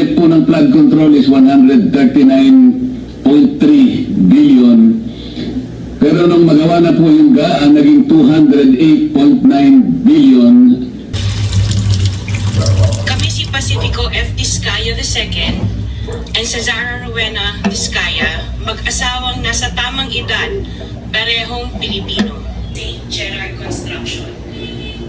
budget po ng flood control is 139.3 billion. Pero nung magawa na po yung GAA, naging 208.9 billion. Kami si Pacifico F. Discaya II and Cesara Rowena Discaya, mag-asawang nasa tamang edad, parehong Pilipino. St. Gerard Construction.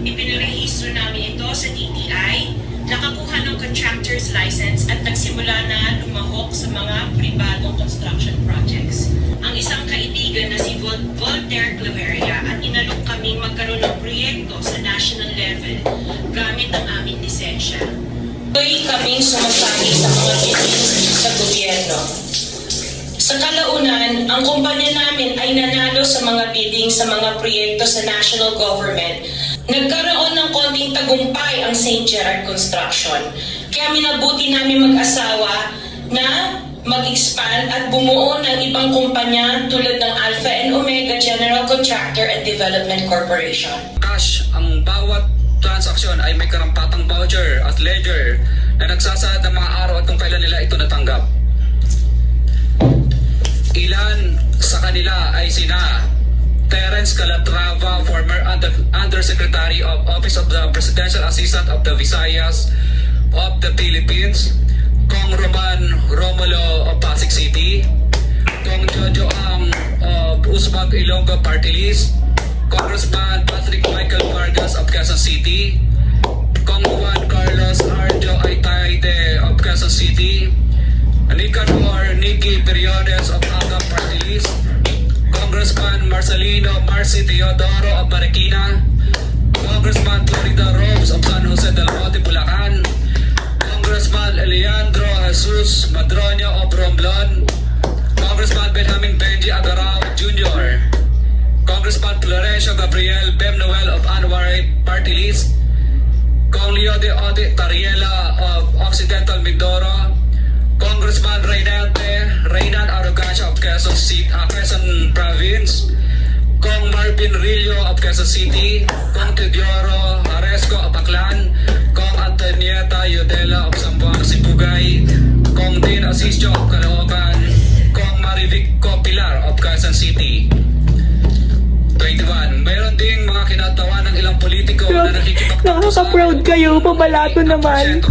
Ipinarehistro namin ito sa DTI, nakakuha ng contractor's license at nagsimula na lumahok sa mga pribadong construction projects. Ang isang kaibigan na si Voltaire Claveria at inalok kaming magkaroon ng proyekto sa national level gamit ang aming lisensya. Tuloy kaming sumasali sa mga bidding sa gobyerno. Sa kalaunan, ang kumpanya namin ay nanalo sa mga bidding sa mga proyekto sa national government. Nagkaroon ng konting tagumpay ang St. Gerard Construction. Kaya minabuti namin mag-asawa na mag-expand at bumuo ng ibang kumpanya tulad ng Alpha and Omega General Contractor and Development Corporation. Cash, ang bawat transaksyon ay may karampatang voucher at ledger na nagsasaad ng mga araw at kung kailan nila ito natanggap. Ilan sa kanila ay sina Terence Calatrava, former Undersecretary of Office of the Presidential Assistant of the Visayas of the Philippines, Kong Roman Romulo of Pasig City, Kong Jojo Ang of Usmag Ilonggo Party List, Congressman Patrick Michael Vargas of Quezon City, Kong Juan Carlos Arjo Aitaide of Quezon City, Nicanor Nicky Periones of Aga Party List, Congressman Marcelino Marcy Teodoro of Marikina, Congressman Florida Robes of San Jose del Monte, Bulacan, Congressman Eliandro Jesus Madroño of Romblon, Congressman Benjamin Benji Agarao Jr., Congressman Florencio Gabriel Bem Noel of Anwar Party List, Kong Leo de Ode Tariela of Occidental Mindoro, Congressman Reynan Arrogancia of Quezon Province, Kong Marvin Rillo of Quezon City, Kong Teodoro Haresco of Aklan, Kong Antonieta Yodela of Zamboanga Sibugay, Kong Dean Asisio of Caloocan, Kong Marivic Pilar of Quezon City. 21. Mayroon ding mga kinatawa ng ilang politiko na nakikipagtapos Nakaka-proud kayo, pabalato naman.